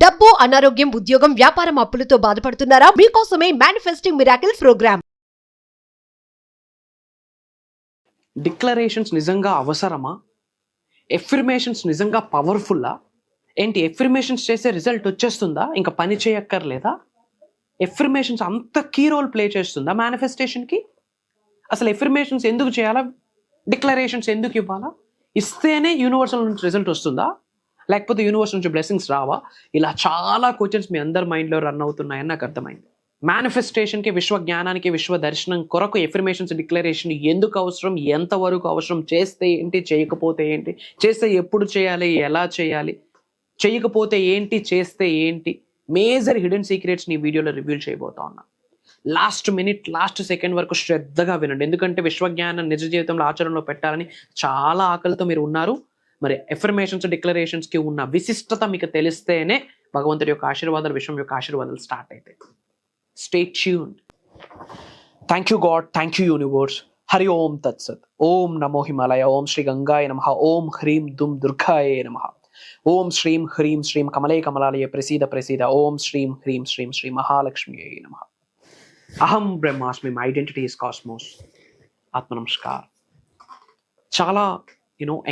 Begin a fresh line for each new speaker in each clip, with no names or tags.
డబ్బు, అనారోగ్యం, ఉద్యోగం, వ్యాపారం, అప్పులతో బాధపడుతున్నారా? మీకోసమే మేనిఫెస్టింగ్ మిరాకిల్స్ ప్రోగ్రామ్.
డిక్లరేషన్స్ నిజంగా అవసరమా? ఎఫర్మేషన్స్ నిజంగా పవర్ఫుల్లా? ఏంటి ఎఫర్మేషన్స్ చేసే రిజల్ట్ వచ్చేస్తుందా? ఇంకా పని చేయక్కర్లేదా? ఎఫర్మేషన్స్ అంత కీ రోల్ ప్లే చేస్తుందా మేనిఫెస్టేషన్కి? అసలు ఎఫర్మేషన్స్ ఎందుకు చేయాలా? డిక్లరేషన్స్ ఎందుకు ఇవ్వాలా? ఇస్తేనే యూనివర్సల్ నుంచి రిజల్ట్ వస్తుందా? లేకపోతే యూనివర్స్ నుంచి బ్లెస్సింగ్స్ రావా? ఇలా చాలా క్వశ్చన్స్ మీ అందరి మైండ్లో రన్ అవుతున్నాయని నాకు అర్థమైంది. మేనిఫెస్టేషన్కి, విశ్వ జ్ఞానానికి, విశ్వ దర్శనం కొరకు ఎఫర్మేషన్స్, డిక్లరేషన్ ఎందుకు అవసరం, ఎంతవరకు అవసరం, చేస్తే ఏంటి, చేయకపోతే ఏంటి, చేస్తే ఎప్పుడు చేయాలి, ఎలా చేయాలి, చేయకపోతే ఏంటి, చేస్తే ఏంటి, మేజర్ హిడెన్ సీక్రెట్స్ ఈ వీడియోలో రివీల్ చేయబోతా ఉన్నా. లాస్ట్ మినిట్, లాస్ట్ సెకండ్ వరకు శ్రద్ధగా వినండి. ఎందుకంటే విశ్వజ్ఞానం నిజ జీవితంలో ఆచరణలో పెట్టాలని చాలా ఆకలితో మీరు ఉన్నారు. మరి ఎఫర్మేషన్స్, డిక్లరేషన్స్కి ఉన్న విశిష్టత మీకు తెలిస్తేనే భగవంతుడి యొక్క ఆశీర్వాదాలు, విశ్వం యొక్క ఆశీర్వాదాలు స్టార్ట్ అవుతాయి. Stay tuned. Thank you God, thank you universe. Hari Om తత్సత్. ఓం నమో హిమాలయ. ఓం శ్రీ గంగాయ నమః. ఓం హ్రీం దుమ్ దుర్గాయ నమః. ఓం శ్రీం హ్రీం శ్రీం కమలే కమలాలయ ప్రసీద ప్రసీద. ఓం శ్రీం హ్రీం శ్రీం శ్రీ మహాలక్ష్మియే నమః. అహం బ్రహ్మాస్మి. My identity is cosmos. ఆత్మ నమస్కార్. చాలా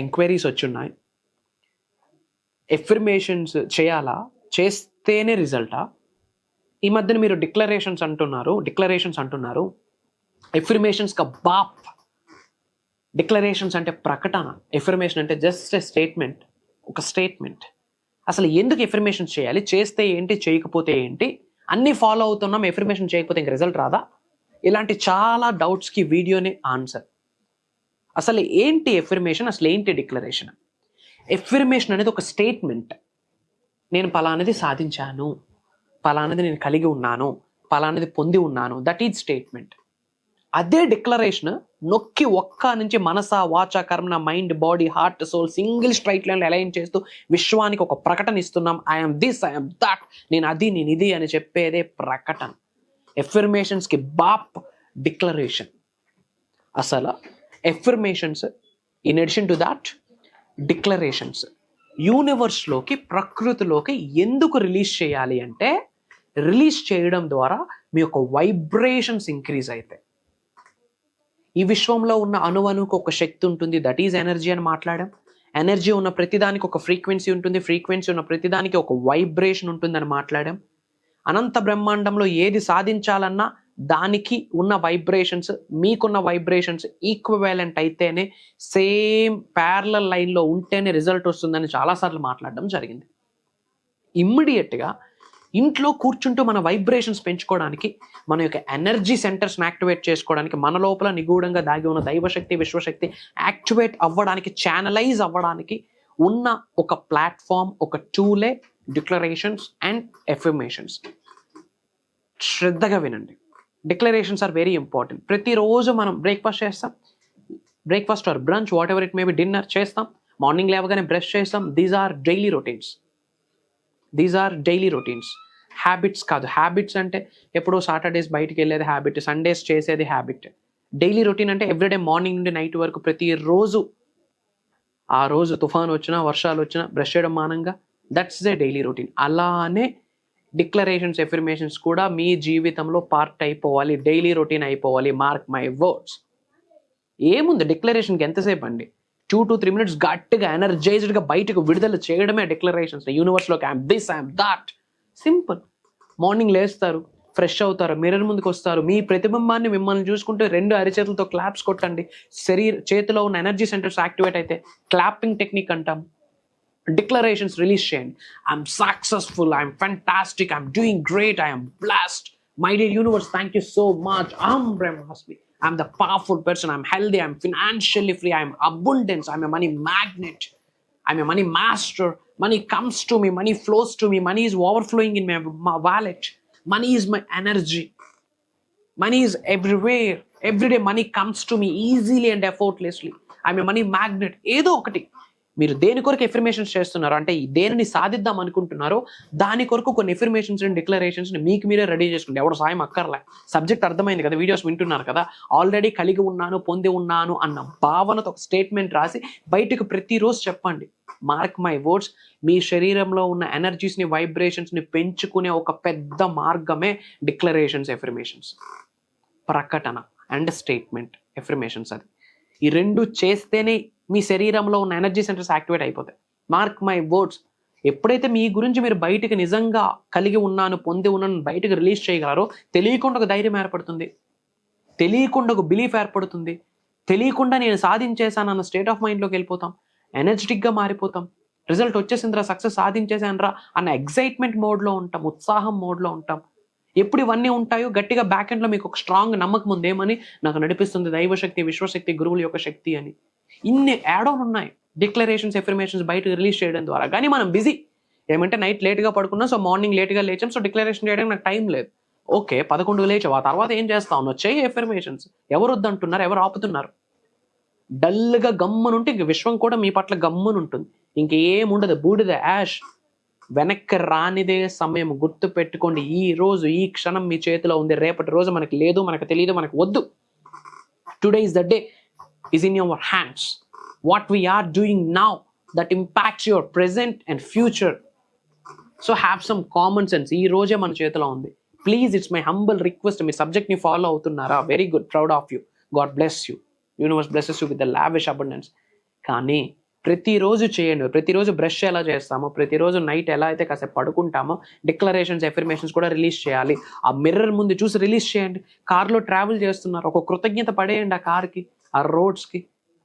ఎంక్వైరీస్ వచ్చున్నాయి. ఎఫర్మేషన్స్ చేయాలా, చేస్తేనే రిజల్టా? ఈ మధ్యన మీరు డిక్లరేషన్స్ అంటున్నారు. ఎఫర్మేషన్స్ కా బాప్. డిక్లరేషన్స్ అంటే ప్రకటన, ఎఫర్మేషన్ అంటే జస్ట్ ఎ స్టేట్మెంట్, ఒక స్టేట్మెంట్. అసలు ఎందుకు ఎఫర్మేషన్స్ చేయాలి, చేస్తే ఏంటి, చేయకపోతే ఏంటి, అన్నీ ఫాలో అవుతున్నాం, ఎఫర్మేషన్ చేయకపోతే ఇంక రిజల్ట్ రాదా? ఇలాంటి చాలా డౌట్స్కి వీడియోనే ఆన్సర్. అసలు ఏంటి ఎఫర్మేషన్, అసలు ఏంటి డిక్లరేషన్? ఎఫర్మేషన్ అనేది ఒక స్టేట్మెంట్. నేను పలానది సాధించాను, పలానది నేను కలిగి ఉన్నాను, పలానది పొంది ఉన్నాను, దట్ ఈజ్ స్టేట్మెంట్. అదే డిక్లరేషన్ నొక్కి ఒక్క నుంచి మనస, వాచ, కర్మ, mind, body, heart, soul single straight లైన్లో అలైన్ చేస్తూ విశ్వానికి ఒక ప్రకటన ఇస్తున్నాం. ఐఎమ్ దిస్, ఐఎమ్ దట్, నేను అది, నేను ఇది అని చెప్పేదే ప్రకటన. ఎఫర్మేషన్స్కి బాప్ డిక్లరేషన్. అసలు affirmations in addition to that, declarations యూనివర్స్లోకి, ప్రకృతిలోకి ఎందుకు రిలీజ్ చేయాలి అంటే, రిలీజ్ చేయడం ద్వారా మీ యొక్క వైబ్రేషన్స్ ఇంక్రీజ్ అవుతాయి. ఈ విశ్వంలో ఉన్న అణువుకు ఒక శక్తి ఉంటుంది, దట్ ఈజ్ ఎనర్జీ అని మాట్లాడాం. ఎనర్జీ ఉన్న ప్రతిదానికి ఒక ఫ్రీక్వెన్సీ ఉంటుంది, ఫ్రీక్వెన్సీ ఉన్న ప్రతిదానికి ఒక వైబ్రేషన్ ఉంటుందని మాట్లాడాం. అనంత బ్రహ్మాండంలో ఏది సాధించాలన్నా దానికి ఉన్న వైబ్రేషన్స్, మీకున్న వైబ్రేషన్స్ ఈక్వివాలెంట్ అయితేనే, సేమ్ ప్యారలల్ లైన్లో ఉంటేనే రిజల్ట్ వస్తుందని చాలాసార్లు మాట్లాడడం జరిగింది. ఇమ్మీడియట్గా ఇంట్లో కూర్చుంటూ మన వైబ్రేషన్స్ పెంచుకోవడానికి, మన యొక్క ఎనర్జీ సెంటర్స్ని యాక్టివేట్ చేసుకోవడానికి, మన లోపల నిగూఢంగా దాగి ఉన్న దైవశక్తి, విశ్వశక్తి యాక్టివేట్ అవ్వడానికి, ఛానలైజ్ అవ్వడానికి ఉన్న ఒక ప్లాట్ఫామ్, ఒక టూలే డిక్లరేషన్స్ అండ్ ఎఫర్మేషన్స్. శ్రద్ధగా వినండి. Declarations are very important. ప్రతిరోజు మనం బ్రేక్ఫాస్ట్ చేస్తాం, breakfast or brunch, whatever it may be, dinner చేస్తాం, మార్నింగ్ లేవగానే బ్రష్ చేస్తాం. These are daily routines. Habits కాదు. హ్యాబిట్స్ అంటే ఎప్పుడో సాటర్డేస్ బయటికి వెళ్ళేది హ్యాబిట్, సండేస్ చేసేది హ్యాబిట్. డైలీ రొటీన్ అంటే ఎవ్రీడే మార్నింగ్ నుండి నైట్ వరకు ప్రతిరోజు, ఆ రోజు తుఫాను వచ్చినా, వర్షాలు వచ్చినా బ్రష్ చేయడం మానంగా, దట్స్ ద డైలీ రొటీన్. అలానే డిక్లరేషన్స్, ఎఫర్మేషన్స్ కూడా మీ జీవితంలో పార్ట్ అయిపోవాలి, డైలీ రొటీన్ అయిపోవాలి. Mark my words. ఏముంది డిక్లరేషన్కి ఎంతసేపు అండి? 2 to 3 minutes గట్టిగా ఎనర్జైజ్డ్గా బయటకు విడుదల చేయడమే డిక్లరేషన్స్. యూనివర్స్లోకి I'm this, I'm that. Simple. Morning లేస్తారు, ఫ్రెష్ అవుతారు, మిర్రర్ ముందుకు వస్తారు, మీ ప్రతిబింబాన్ని మిమ్మల్ని చూసుకుంటే 2 అరిచేతులతో క్లాప్స్ కొట్టండి. చేతిలో ఉన్న ఎనర్జీ సెంటర్స్ యాక్టివేట్ అయితే క్లాపింగ్ టెక్నిక్ అంటాం. డిక్లరేషన్స్ రిలీజ్ చేయండి. I'm successful, I'm fantastic, I'm doing great, I'm blast. My dear universe, thank you so much. అహం బ్రహ్మాస్మి. I'm the powerful person, I'm healthy, I'm financially free, I'm abundance, I'm a money magnet, I'm a money master. Money comes to me, money flows to me, money is overflowing in my wallet. Money is my energy. Money is everywhere. Every day money comes to me easily and effortlessly. I'm a money magnet. ఏదో ఒకటి మీరు దేని కొరకు affirmations చేస్తున్నారు అంటే దేనిని సాధిద్దాం అనుకుంటున్నారో దాని కొరకు కొన్ని ఎఫర్మేషన్స్ అండ్ డిక్లరేషన్స్ మీకు మీరే రెడీ చేసుకోండి. ఎవరు సాయం అక్కర్లే. సబ్జెక్ట్ అర్థమైంది కదా, వీడియోస్ వింటున్నారు కదా, ఆల్రెడీ కలిగి ఉన్నాను, పొంది ఉన్నాను అన్న భావనతో ఒక స్టేట్మెంట్ రాసి బయటకు ప్రతిరోజు చెప్పండి. మార్క్ మై వర్డ్స్, మీ శరీరంలో ఉన్న ఎనర్జీస్ని, వైబ్రేషన్స్ని పెంచుకునే ఒక పెద్ద మార్గమే డిక్లరేషన్స్, ఎఫర్మేషన్స్. ప్రకటన అండ్ స్టేట్మెంట్, ఎఫర్మేషన్స్. అది ఈ రెండు చేస్తేనే మీ శరీరంలో ఉన్న ఎనర్జీ సెంటర్స్ యాక్టివేట్ అయిపోతాయి. మార్క్ మై వర్డ్స్, ఎప్పుడైతే మీ గురించి మీరు బయటకు నిజంగా కలిగి ఉన్నాను, పొంది ఉన్నాను బయటకు రిలీజ్ చేయగలరో తెలియకుండా ఒక ధైర్యం ఏర్పడుతుంది, తెలియకుండా ఒక బిలీఫ్ ఏర్పడుతుంది, తెలియకుండా నేను సాధించేశాను అన్న స్టేట్ ఆఫ్ మైండ్లోకి వెళ్ళిపోతాం, ఎనర్జెటిక్గా మారిపోతాం. రిజల్ట్ వచ్చేసిందిరా, సక్సెస్ సాధించేసానరా అన్న ఎగ్జైట్మెంట్ మోడ్లో ఉంటాం, ఉత్సాహం మోడ్లో ఉంటాం. ఎప్పుడు ఇవన్నీ ఉంటాయో గట్టిగా బ్యాక్ ఎండ్లో మీకు ఒక స్ట్రాంగ్ నమ్మకం ఉంది, ఏమని నాకు నడిపిస్తుంది దైవశక్తి, విశ్వశక్తి, గురువుల యొక్క శక్తి అని. ఇన్ని యాడ్ ఆన్ ఉన్నాయి డిక్లరేషన్స్, ఎఫర్మేషన్స్ బయటకు రిలీజ్ చేయడం ద్వారా. కానీ మనం బిజీ, ఏమంటే నైట్ లేట్గా పడుకున్నాం, సో మార్నింగ్ లేట్గా లేచాం, సో డిక్లరేషన్ చేయడానికి నాకు టైం లేదు. ఓకే, 11 లేచావు, ఆ తర్వాత ఏం చేస్తావు? వచ్చాయి ఎఫర్మేషన్స్. ఎవరు వద్దంటున్నారు, ఎవరు ఆపుతున్నారు? డల్గా గమ్మునుంటే ఇంక విశ్వం కూడా మీ పట్ల గమ్మునుంటుంది, ఇంకేముండదు, బూడిద, యాష్. వెనక్కి రానిదే సమయం, గుర్తు పెట్టుకోండి. ఈ రోజు, ఈ క్షణం మీ చేతిలో ఉంది, రేపటి రోజు మనకు లేదు, మనకు తెలియదు, మనకు వద్దు. Today is the day, is in your hands. What we are doing now that impacts your present and future. So have some common sense. ఈ రోజే మన చేతిలో ఉంది. Please, it's my humble request. మీ సబ్జెక్ట్ని ఫాలో అవుతున్నారా? Very good, proud of you. God bless you. Universe blesses you with the lavish abundance. కానీ ప్రతిరోజు చేయండి. ప్రతిరోజు బ్రష్ ఎలా చేస్తామో, ప్రతిరోజు నైట్ ఎలా అయితే కాసేపు పడుకుంటామో, డిక్లరేషన్స్, ఎఫర్మేషన్స్ కూడా రిలీజ్ చేయాలి. ఆ మిర్రర్ ముందు చూసి రిలీజ్ చేయండి. కార్లో ట్రావెల్ చేస్తున్నారు, ఒక కృతజ్ఞత పడేయండి ఆ కార్కి, ఆ రోడ్స్కి.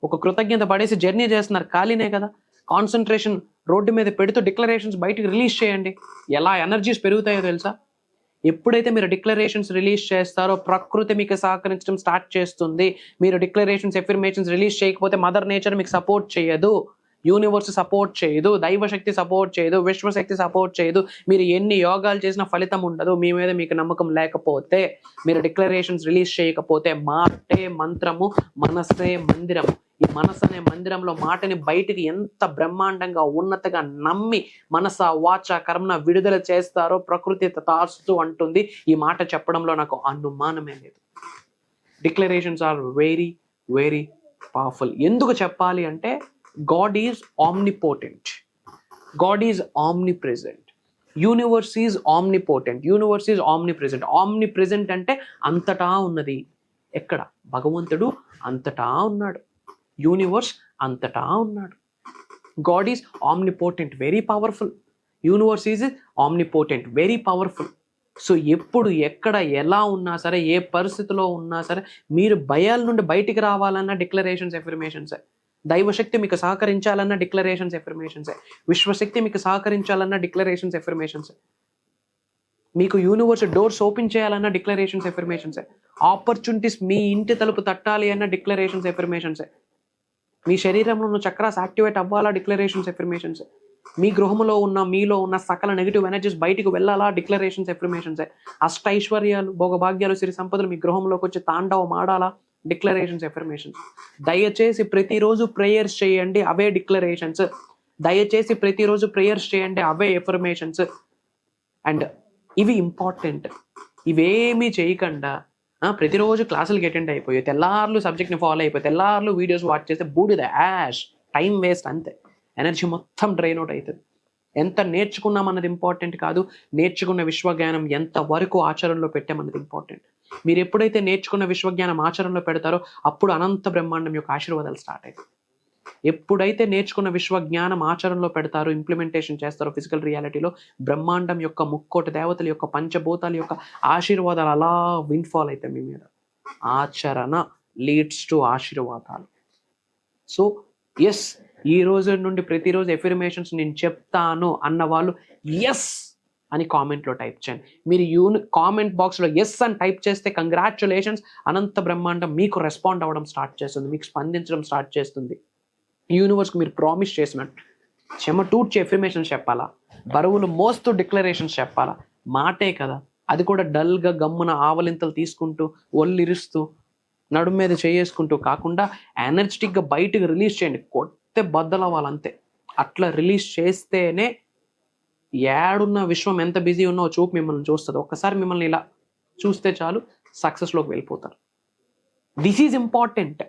ఒక కృతజ్ఞత పడేసి జర్నీ చేస్తున్నారు, ఖాళీనే కదా, కాన్సన్ట్రేషన్ రోడ్డు మీద పెడుతూ డిక్లరేషన్స్ బయటకు రిలీజ్ చేయండి. ఎలా ఎనర్జీస్ పెరుగుతాయో తెలుసా? ఎప్పుడైతే మీరు డిక్లరేషన్స్ రిలీజ్ చేస్తారో ప్రకృతి మీకు సహకరించడం స్టార్ట్ చేస్తుంది. మీరు డిక్లరేషన్స్, ఎఫర్మేషన్స్ రిలీజ్ చేయకపోతే మదర్ నేచర్ మీకు సపోర్ట్ చేయదు, యూనివర్స్ సపోర్ట్ చేయదు, దైవశక్తి సపోర్ట్ చేయదు, విశ్వశక్తి సపోర్ట్ చేయదు. మీరు ఎన్ని యోగాలు చేసినా ఫలితం ఉండదు. మీ మీద మీకు నమ్మకం లేకపోతే, మీరు డిక్లరేషన్స్ రిలీజ్ చేయకపోతే. మాటే మంత్రము, మనసే మందిరము. ఈ మనసు అనే మందిరంలో మాటని బయటికి ఎంత బ్రహ్మాండంగా, ఉన్నతగా నమ్మి మనస, వాచ, కర్మన విడుదల చేస్తారో ప్రకృతి తథాస్తు అంటుంది. ఈ మాట చెప్పడంలో నాకు అనుమానమే లేదు. Declarations are very very powerful. ఎందుకు చెప్పాలి అంటే, God is omnipotent. God is omnipresent. Universe is omnipotent. Universe is omnipresent. Omnipresent అంటే అంతటా ఉన్నది. ఎక్కడ? భగవంతుడు అంతటా ఉన్నాడు. యూనివర్స్ అంతటా ఉన్నాడు. God is omnipotent, very powerful. Universe is omnipotent, very powerful. So ఎప్పుడు, ఎక్కడ, ఎలా ఉన్నా సరే, ఏ పరిస్థితిలో ఉన్నా సరే, మీరు భయాల నుండి బయటికి రావాలన్న డిక్లరేషన్స్, ఎఫర్మేషన్స్. దైవశక్తి మీకు సహకరించాలన్న డిక్లరేషన్స్, ఎఫర్మేషన్స్. విశ్వశక్తి మీకు సహకరించాలన్న డిక్లరేషన్స్, ఎఫర్మేషన్స్. మీకు యూనివర్స్ డోర్స్ ఓపెన్ చేయాలన్న డిక్లరేషన్స్, ఎఫర్మేషన్స్. ఆపర్చునిటీస్ మీ ఇంటి తలుపు తట్టాలి అన్న డిక్లరేషన్స్, ఎఫర్మేషన్స్. మీ శరీరంలో ఉన్న చక్రాస్ యాక్టివేట్ అవ్వాలా, డిక్లరేషన్స్, ఎఫర్మేషన్స్. మీ గృహంలో ఉన్న, మీలో ఉన్న సకల నెగిటివ్ ఎనర్జీస్ బయటకు వెళ్ళాలా, డిక్లరేషన్స్, ఎఫర్మేషన్స్. అష్టైశ్వర్యాలు, భోగభాగ్యాలు, సిరి సంపదలు మీ గృహంలోకి వచ్చి తాండవం ఆడాలా, డిక్లరేషన్స్, ఎఫర్మేషన్స్. దయచేసి ప్రతిరోజు ప్రేయర్స్ చేయండి, అవే డిక్లరేషన్స్. దయచేసి ప్రతిరోజు ప్రేయర్స్ చేయండి, అవే ఎఫర్మేషన్స్. అండ్ ఇవి ఇంపార్టెంట్. ఇవేమీ చేయకుండా ప్రతిరోజు క్లాసులకి అటెండ్ అయిపోయి, తెల్లార్లు సబ్జెక్ట్ని ఫాలో అయిపోయి, తెల్లార్లు వీడియోస్ వాచ్ చేస్తే బూడిద, యాష్, టైం వేస్ట్, అంతే. ఎనర్జీ మొత్తం డ్రైన్ అవుట్ అవుతుంది. ఎంత నేర్చుకున్నాం అన్నది ఇంపార్టెంట్ కాదు, నేర్చుకున్న విశ్వజ్ఞానం ఎంత వరకు ఆచరణలో పెట్టామన్నది ఇంపార్టెంట్. మీరు ఎప్పుడైతే నేర్చుకున్న విశ్వజ్ఞానం ఆచరణలో పెడతారో అప్పుడు అనంత బ్రహ్మాండం యొక్క ఆశీర్వాదాలు స్టార్ట్ అవుతాయి. ఎప్పుడైతే నేర్చుకున్న విశ్వజ్ఞానం ఆచరణలో పెడతారో, ఇంప్లిమెంటేషన్ చేస్తారో ఫిజికల్ రియాలిటీలో, బ్రహ్మాండం యొక్క, ముక్కోటి దేవతల యొక్క, పంచభూతాల యొక్క ఆశీర్వాదాలు అలా విన్ఫాల్ అవుతాయి మీ మీద. ఆచరణ లీడ్స్ టు ఆశీర్వాదాలు. సో ఎస్, ఈ రోజు నుండి ప్రతిరోజు ఎఫర్మేషన్స్ నేను చెప్తాను అన్న వాళ్ళు ఎస్ అని కామెంట్లో టైప్ చేయండి. మీరు కామెంట్ బాక్స్లో ఎస్ అని టైప్ చేస్తే కంగ్రాచులేషన్స్, అనంత బ్రహ్మాండం మీకు రెస్పాండ్ అవ్వడం స్టార్ట్ చేస్తుంది, మీకు స్పందించడం స్టార్ట్ చేస్తుంది. యూనివర్స్కి మీరు ప్రామిస్ చేసినట్టు చెమటూడ్చి ఎఫర్మేషన్స్ చెప్పాలా, బరువులు మోస్తూ డిక్లరేషన్స్ చెప్పాలా. మాటే కదా, అది కూడా డల్గా గమ్మున ఆవలింతలు తీసుకుంటూ, ఒళ్ళిరుస్తూ, నడుము మీద చేసుకుంటూ కాకుండా ఎనర్జెటిక్గా బయటకు రిలీజ్ చేయండి. చేస్తే బద్దలవ్వాలంతే. అట్లా రిలీజ్ చేస్తేనే ఏడున్న విశ్వం ఎంత బిజీ ఉన్నో చూపు మిమ్మల్ని చూస్తుంది. ఒక్కసారి మిమ్మల్ని ఇలా చూస్తే చాలు సక్సెస్లోకి వెళ్ళిపోతారు. This is important.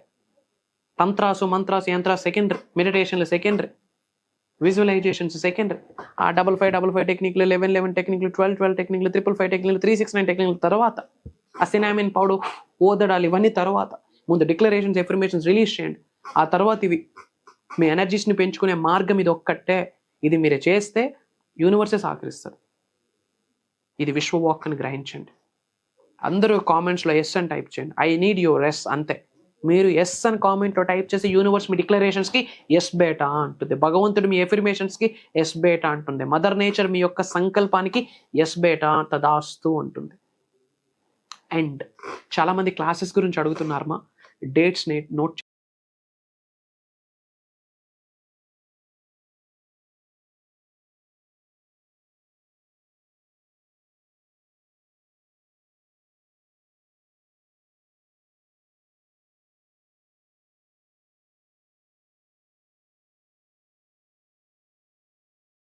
Tantras mantras yantras secondary, మెడిటేషన్లు సెకండరీ, విజువలైజేషన్స్ సెకండరీ. ఆ 5555 టెక్నిక్లు, 1111 టెక్నిక్లు, 1212 టెక్నిక్లు, 555 టెక్నిక్లు, 369 టెక్నిక్ల తర్వాత ఆ సినామిన్ పౌడర్ ఓదడాలు ఇవన్నీ తర్వాత. ముందు డిక్లరేషన్స్ ఎఫర్మేషన్స్ రిలీజ్ చేయండి. ఆ తర్వాత ఇవి మీ ఎనర్జీస్ని పెంచుకునే మార్గం ఇది ఒక్కటే. ఇది మీరు చేస్తే యూనివర్సే సహకరిస్తారు. ఇది విశ్వ వాక్ అని గ్రహించండి. అందరూ కామెంట్స్లో ఎస్ అని టైప్ చేయండి. ఐ నీడ్ యువర్ ఎస్ అంతే. మీరు ఎస్ అని కామెంట్లో టైప్ చేసి యూనివర్స్ మీ డిక్లరేషన్స్కి ఎస్ బేటా అంటుంది. భగవంతుడు మీ ఎఫర్మేషన్స్కి ఎస్ బేటా అంటుంది. మదర్ నేచర్ మీ యొక్క సంకల్పానికి ఎస్ బేటా తదాస్తు అంటుంది. అండ్ చాలామంది క్లాసెస్ గురించి అడుగుతున్నారమ్మా. Dates note